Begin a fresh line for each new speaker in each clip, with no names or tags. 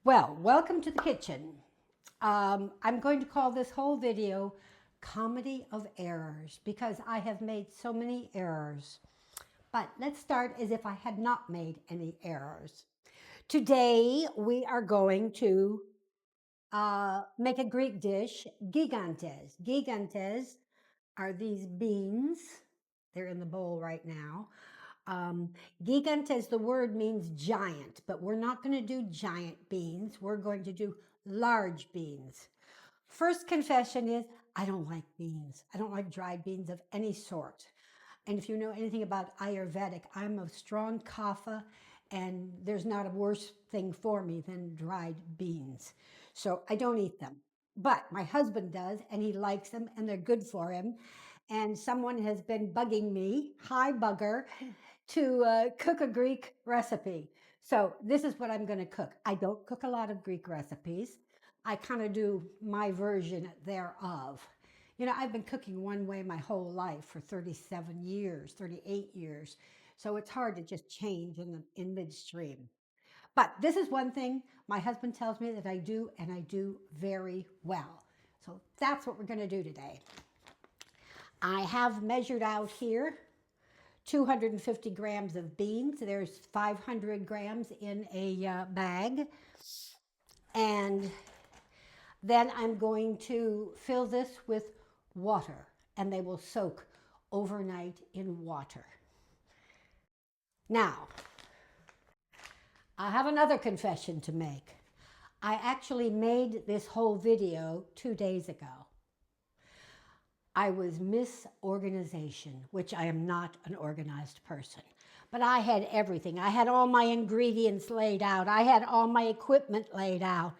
Well, welcome to the kitchen. I'm going to call this whole video Comedy of Errors because I have made so many errors. But let's start as if I had not made any errors. Today we are going to make a Greek dish, gigantes. Gigantes are these beans. They're in the bowl right now. Gigantes, the word means giant, but we're not going to do giant beans. We're going to do large beans. First confession is I don't like beans. I don't like dried beans of any sort. And if you know anything about Ayurvedic, I'm a strong kapha, and there's not a worse thing for me than dried beans. So I don't eat them. But my husband does, and he likes them, and they're good for him. And someone has been bugging me, hi bugger, to cook a Greek recipe. So this is what I'm going to cook. I don't cook a lot of Greek recipes. I kind of do my version thereof. You know, I've been cooking one way my whole life for 37 years, 38 years. So it's hard to just change in midstream. But this is one thing my husband tells me that I do, and I do very well. So that's what we're going to do today. I have measured out here 250 grams of beans. There's 500 grams in a bag. And then I'm going to fill this with water, and they will soak overnight in water. Now, I have another confession to make. I actually made this whole video 2 days ago. I was misorganization, which I am not an organized person. But I had everything. I had all my ingredients laid out. I had all my equipment laid out.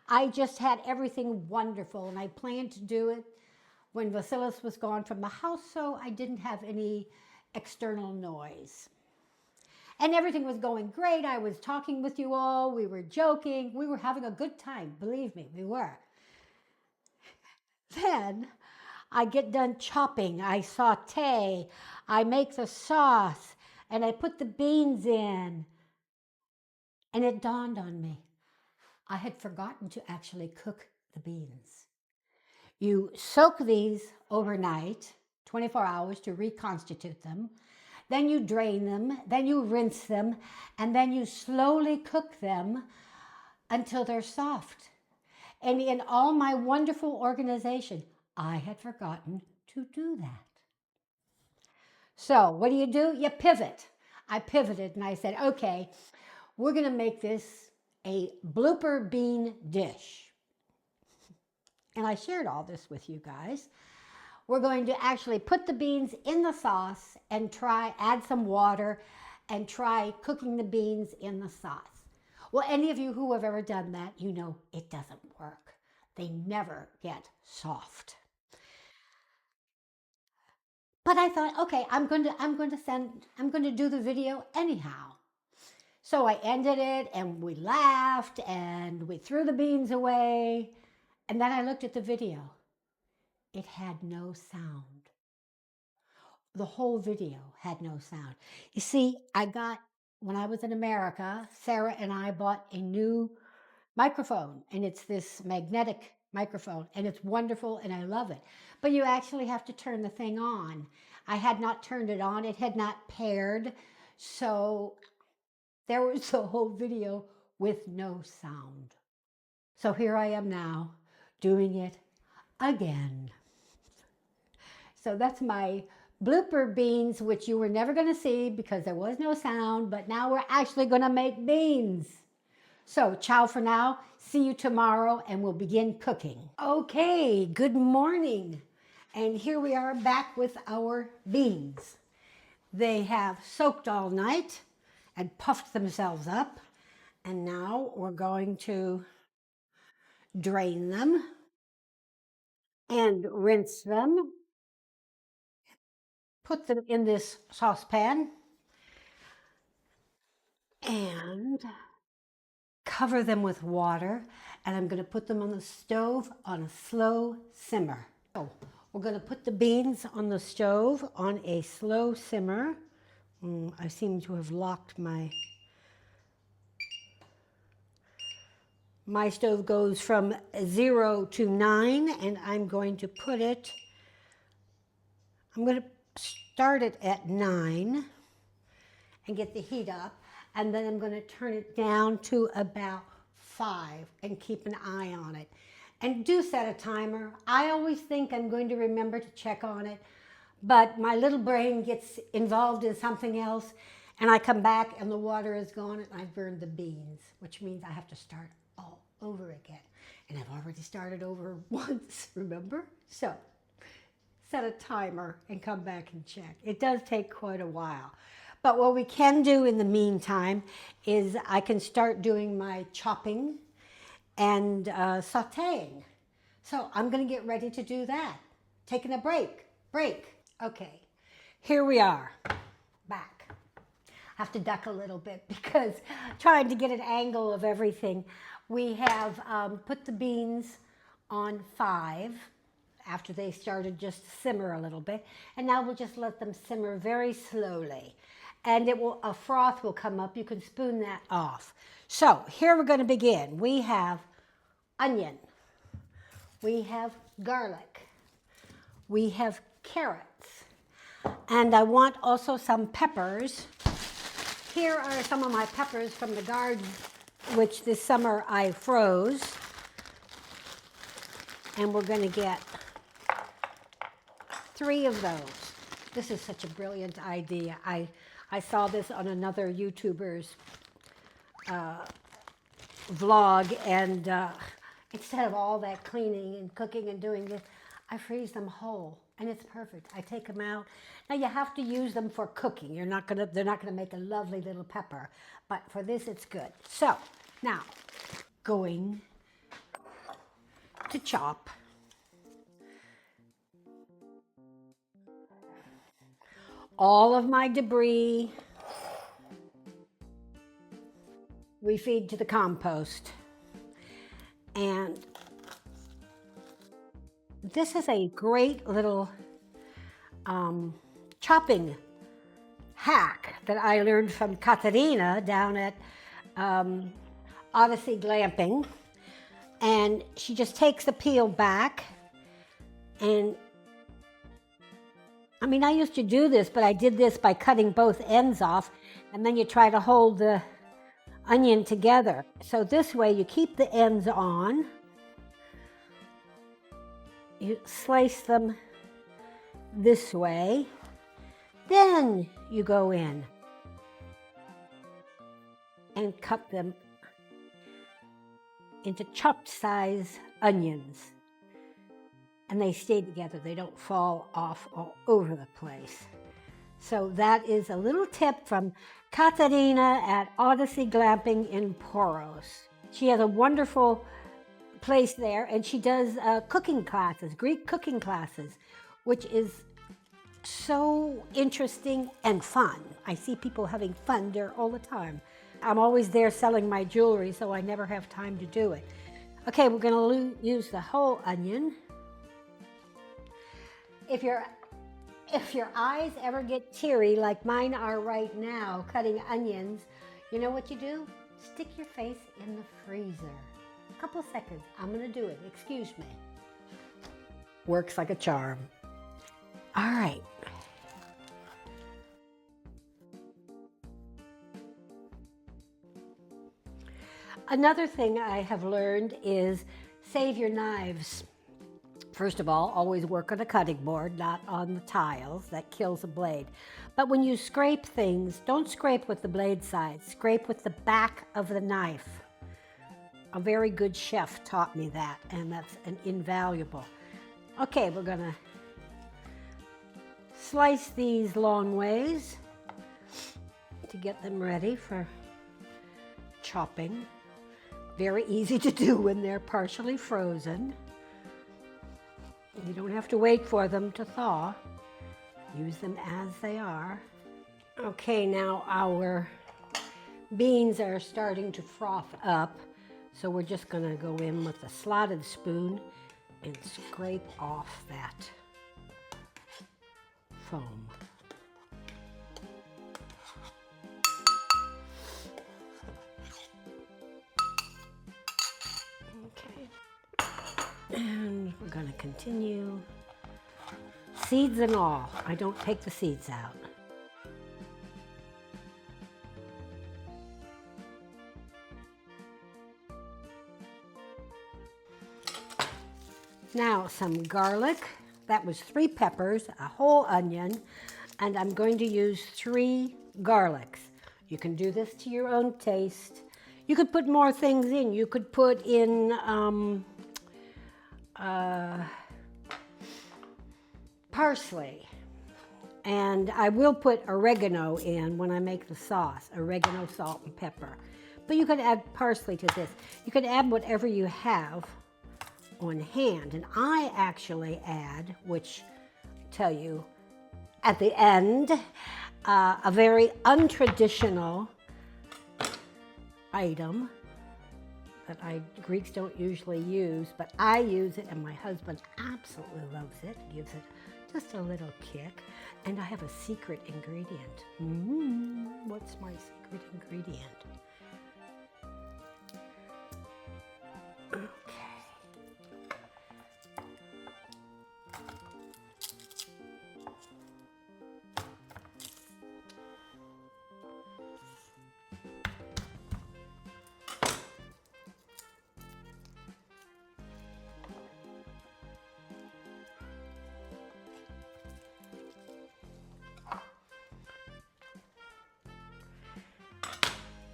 I just had everything wonderful, and I planned to do it when Vasilis was gone from the house, so I didn't have any external noise. And everything was going great. I was talking with you all. We were joking. We were having a good time. Believe me, we were. Then I get done chopping, I saute, I make the sauce, and I put the beans in. And it dawned on me, I had forgotten to actually cook the beans. You soak these overnight, 24 hours to reconstitute them. Then you drain them, then you rinse them, and then you slowly cook them until they're soft. And in all my wonderful organization, I had forgotten to do that. So what do? You pivot. I pivoted and I said, okay, we're going to make this a blooper bean dish. And I shared all this with you guys. We're going to actually put the beans in the sauce and add some water and try cooking the beans in the sauce. Well, any of you who have ever done that, you know it doesn't work. They never get soft. But I thought, okay, I'm going to do the video anyhow. So I ended it, and we laughed, and we threw the beans away. And then I looked at the video. It had no sound. The whole video had no sound. You see, when I was in America, Sarah and I bought a new microphone, and it's this magnetic microphone, and it's wonderful, and I love it. But you actually have to turn the thing on. I had not turned it on. It had not paired. So there was the whole video with no sound. So here I am now doing it again. So that's my blooper beans, which you were never going to see because there was no sound, but now we're actually going to make beans. So ciao for now. See you tomorrow, and we'll begin cooking. Okay, good morning. And here we are back with our beans. They have soaked all night and puffed themselves up. And now we're going to drain them and rinse them. Put them in this saucepan and cover them with water, and I'm going to put them on the stove on a slow simmer. So we're going to put the beans on the stove on a slow simmer. I seem to have locked my My stove goes from 0 to 9, and I'm going to start it at 9 and get the heat up, and then I'm going to turn it down to about 5 and keep an eye on it. And do set a timer. I always think I'm going to remember to check on it, but my little brain gets involved in something else, and I come back and the water is gone and I've burned the beans, which means I have to start all over again. And I've already started over once, remember? So set a timer and come back and check. It does take quite a while. But what we can do in the meantime is I can start doing my chopping and sauteing. So I'm going to get ready to do that. Taking a break. Okay, here we are, back. I have to duck a little bit because trying to get an angle of everything. We have put the beans on 5 after they started just to simmer a little bit. And now we'll just let them simmer very slowly. And a froth will come up. You can spoon that off. So here we're going to begin. We have onion. We have garlic. We have carrots. And I want also some peppers. Here are some of my peppers from the garden, which this summer I froze. And we're going to get 3 of those. This is such a brilliant idea. I saw this on another YouTuber's vlog, and instead of all that cleaning and cooking and doing this, I freeze them whole, and it's perfect. I take them out. Now you have to use them for cooking. They're not gonna make a lovely little pepper, but for this it's good. So now, going to chop all of my debris. We feed to the compost. And this is a great little chopping hack that I learned from Katerina down at Odyssey Glamping. And she just takes the peel back, and I mean, I used to do this, but I did this by cutting both ends off, and then you try to hold the onion together. So this way you keep the ends on, you slice them this way, then you go in and cut them into chopped size onions. And they stay together. They don't fall off all over the place. So that is a little tip from Katerina at Odyssey Glamping in Poros. She has a wonderful place there, and she does cooking classes, Greek cooking classes, which is so interesting and fun. I see people having fun there all the time. I'm always there selling my jewelry, so I never have time to do it. Okay, we're going to use the whole onion. If your eyes ever get teary like mine are right now cutting onions, you know what you do? Stick your face in the freezer. A couple seconds. I'm going to do it. Excuse me. Works like a charm. All right. Another thing I have learned is save your knives. First of all, always work on a cutting board, not on the tiles. That kills a blade. But when you scrape things, don't scrape with the blade side. Scrape with the back of the knife. A very good chef taught me that, and that's invaluable. Okay, we're gonna slice these long ways to get them ready for chopping. Very easy to do when they're partially frozen. You don't have to wait for them to thaw. Use them as they are. Okay, now our beans are starting to froth up, so we're just going to go in with a slotted spoon and scrape off that foam. And we're going to continue. Seeds and all. I don't take the seeds out. Now some garlic. That was 3 peppers, a whole onion, and I'm going to use 3 garlics. You can do this to your own taste. You could put more things in. You could put in parsley. And I will put oregano in when I make the sauce, oregano, salt, and pepper. But you could add parsley to this. You could add whatever you have on hand. And I actually add, which I'll tell you at the end, a very untraditional item that Greeks don't usually use, but I use it and my husband absolutely loves it. Gives it just a little kick. And I have a secret ingredient. What's my secret ingredient? Okay.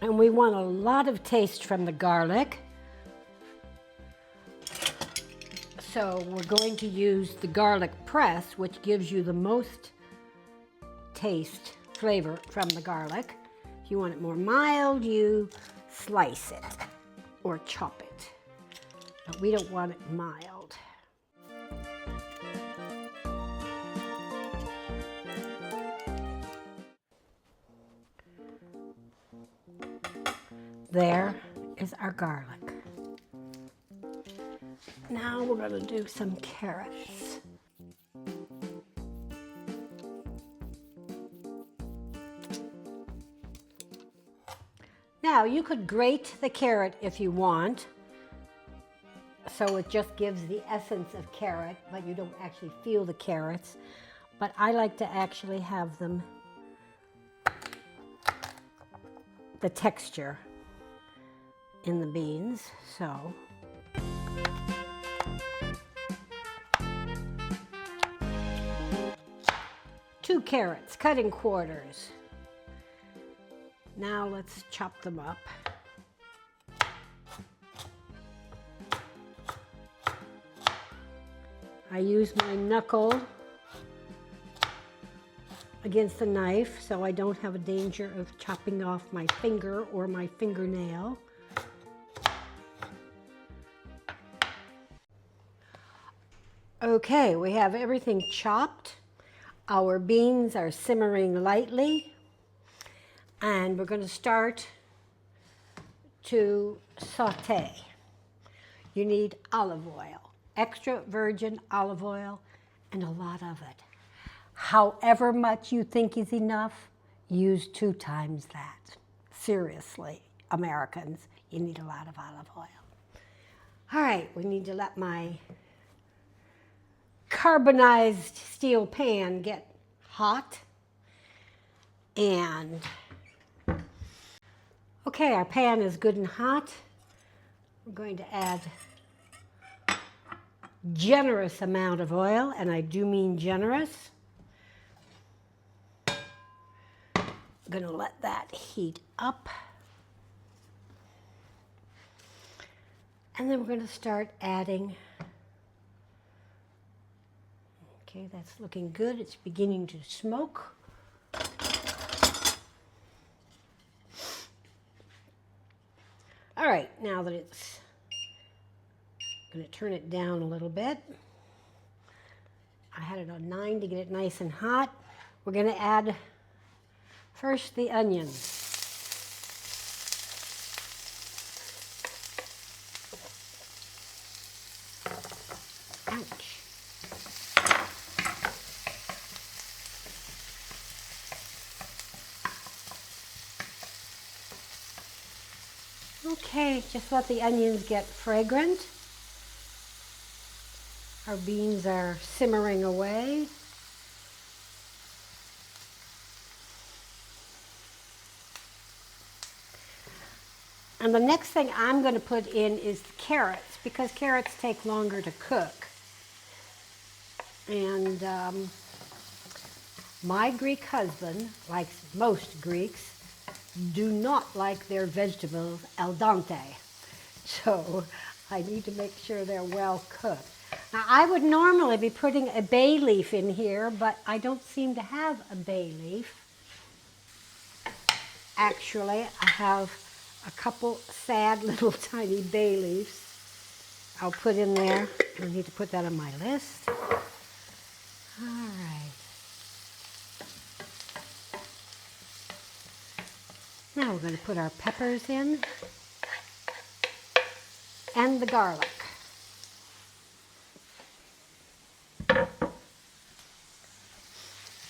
And we want a lot of taste from the garlic. So we're going to use the garlic press, which gives you the most taste, flavor from the garlic. If you want it more mild, you slice it or chop it. But we don't want it mild. There is our garlic. Now we're going to do some carrots. Now you could grate the carrot if you want, so it just gives the essence of carrot, but you don't actually feel the carrots. But I like to actually have them, the texture in the beans, so. Two carrots cut in quarters. Now let's chop them up. I use my knuckle against the knife so I don't have a danger of chopping off my finger or my fingernail. Okay, we have everything chopped. Our beans are simmering lightly, and we're going to start to saute. You need olive oil, extra virgin olive oil, and a lot of it. However much you think is enough, use 2 times that. Seriously, Americans, you need a lot of olive oil. All right, we need to let my carbonized steel pan get hot. And okay, our pan is good and hot. We're going to add a generous amount of oil, and I do mean generous. I'm going to let that heat up. And then we're going to start adding. Okay, that's looking good. It's beginning to smoke. All right, now that it's, I'm going to turn it down a little bit. I had it on 9 to get it nice and hot. We're going to add first the onions. Ouch. Okay, just let the onions get fragrant. Our beans are simmering away. And the next thing I'm going to put in is the carrots, because carrots take longer to cook. And my Greek husband, like most Greeks, do not like their vegetables al dente. So I need to make sure they're well cooked. Now, I would normally be putting a bay leaf in here, but I don't seem to have a bay leaf. Actually, I have a couple sad little tiny bay leaves I'll put in there. I need to put that on my list. All right. Now we're going to put our peppers in and the garlic.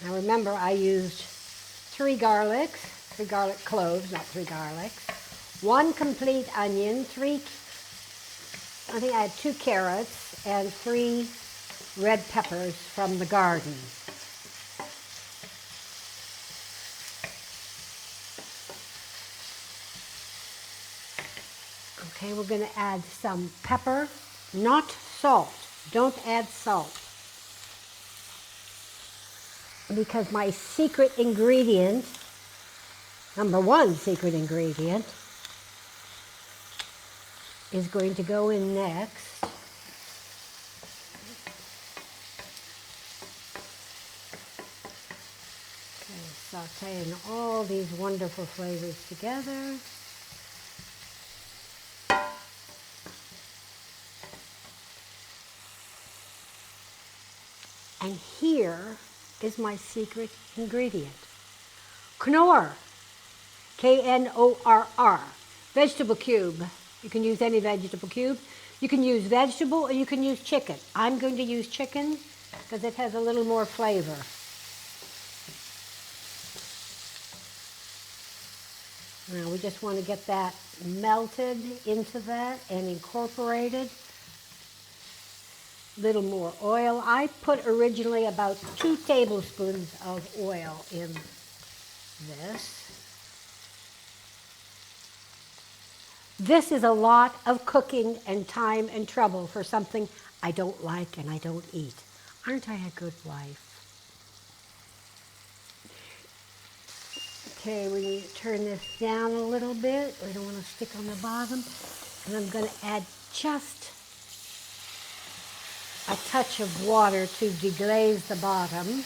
Now remember, I used 3 garlic cloves, not 3 garlics, 1 complete onion, I think I had 2 carrots and 3 red peppers from the garden. Okay, we're going to add some pepper, not salt. Don't add salt. Because my secret ingredient, number 1 secret ingredient, is going to go in next. Okay, sauteing all these wonderful flavors together. And here is my secret ingredient. KNORR, K-N-O-R-R, vegetable cube. You can use any vegetable cube. You can use vegetable or you can use chicken. I'm going to use chicken because it has a little more flavor. Now we just want to get that melted into that and incorporated. Little more oil. I put originally about 2 tablespoons of oil in this. This is a lot of cooking and time and trouble for something I don't like and I don't eat. Aren't I a good wife? Okay, we need to turn this down a little bit. We don't want to stick on the bottom. And I'm going to add just a touch of water to deglaze the bottom.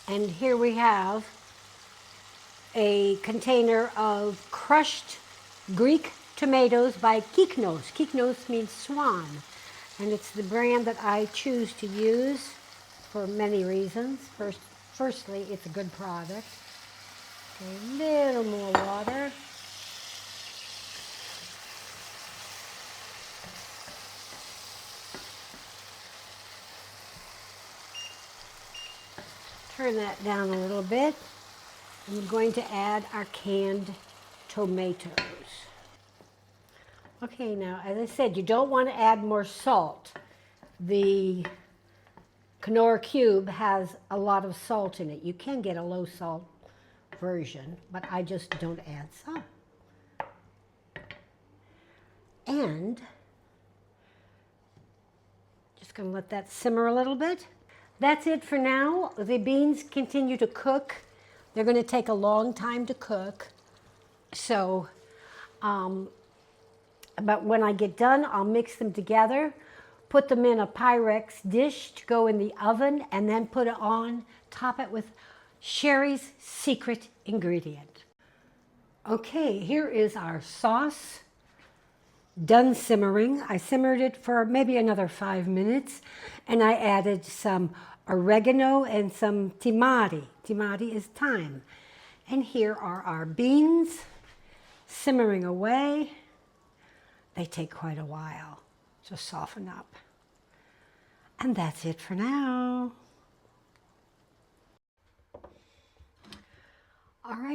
And here we have a container of crushed Greek tomatoes by KNORR. KNORR means swan, and it's the brand that I choose to use for many reasons. Firstly, it's a good product. Okay, a little more water. Turn that down a little bit. And we're going to add our canned tomatoes. Okay, now, as I said, you don't want to add more salt. The KNORR cube has a lot of salt in it. You can get a low salt version, but I just don't add salt. And just going to let that simmer a little bit. That's it for now. The beans continue to cook. They're going to take a long time to cook. So, but when I get done, I'll mix them together, put them in a Pyrex dish to go in the oven, and then put it on, top it with Sherry's secret ingredient. Okay, here is our sauce done simmering. I simmered it for maybe another 5 minutes, and I added some oregano and some timari. Timari is thyme. And here are our beans simmering away. They take quite a while to soften up. And that's it for now.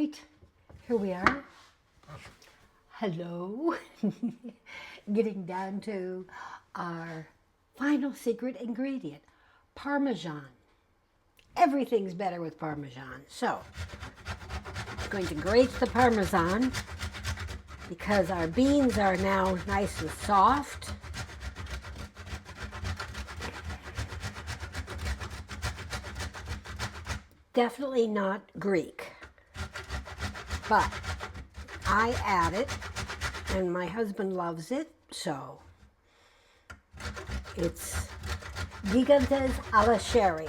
right, here we are. Hello. Getting down to our final secret ingredient, Parmesan. Everything's better with Parmesan. So, I'm going to grate the Parmesan because our beans are now nice and soft. Definitely not Greek, but I add it, and my husband loves it, so it's Gigantes a la sherry.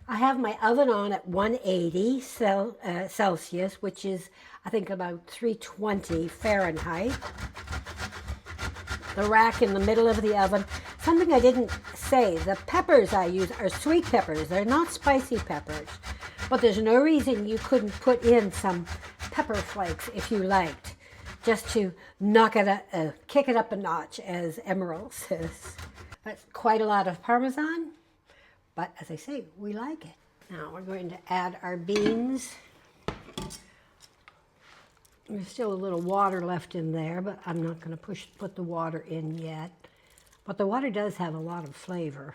I have my oven on at 180 Celsius, which is, I think, about 320 Fahrenheit. The rack in the middle of the oven. Something I didn't say, the peppers I use are sweet peppers. They're not spicy peppers. But there's no reason you couldn't put in some pepper flakes if you liked, just to knock it, kick it up a notch, as Emerald says. That's quite a lot of Parmesan, but as I say, we like it. Now we're going to add our beans. There's still a little water left in there, but I'm not going to put the water in yet. But the water does have a lot of flavor.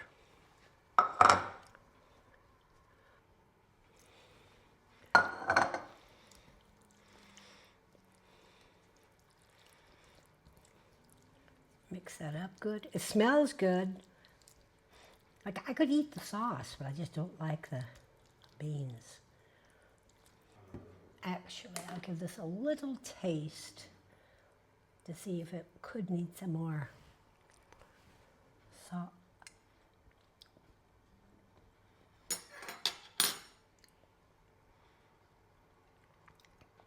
Mix that up good. It smells good. Like, I could eat the sauce, but I just don't like the beans. Actually, I'll give this a little taste to see if it could need some more salt.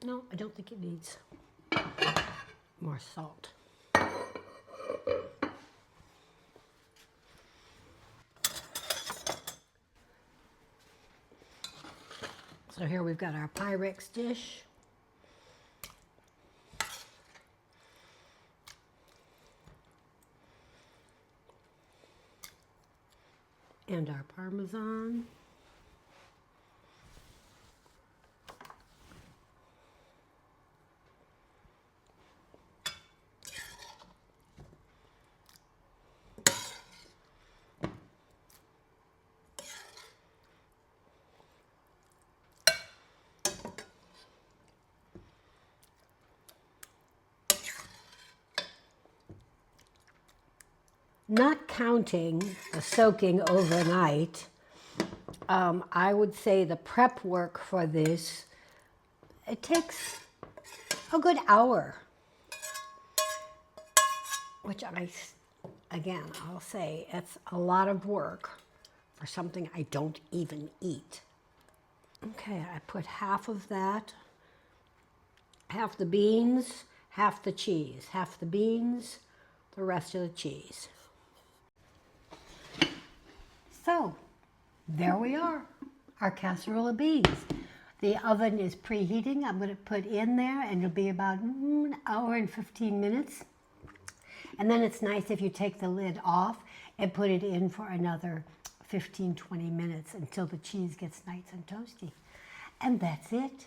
No, I don't think it needs more salt. So here we've got our Pyrex dish. And our Parmesan. Not counting the soaking overnight, I would say the prep work for this, it takes a good hour, which I'll say it's a lot of work for something I don't even eat. Okay, I put half of that, half the beans, half the cheese, half the beans, the rest of the cheese. So, there we are, our casserole of beans. The oven is preheating. I'm going to put in there, and it'll be about an hour and 15 minutes. And then it's nice if you take the lid off and put it in for another 15, 20 minutes until the cheese gets nice and toasty. And that's it.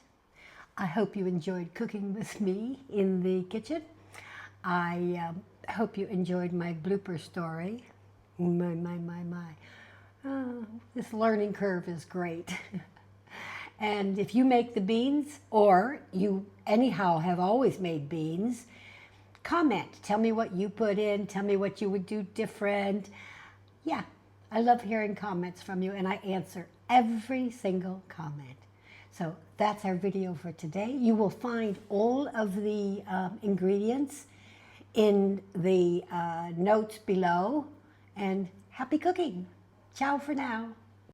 I hope you enjoyed cooking with me in the kitchen. I hope you enjoyed my blooper story. My. Oh, this learning curve is great. And if you make the beans, or you anyhow have always made beans, comment. Tell me what you put in. Tell me what you would do different. Yeah, I love hearing comments from you, and I answer every single comment. So that's our video for today. You will find all of the ingredients in the notes below, and happy cooking. Ciao for now.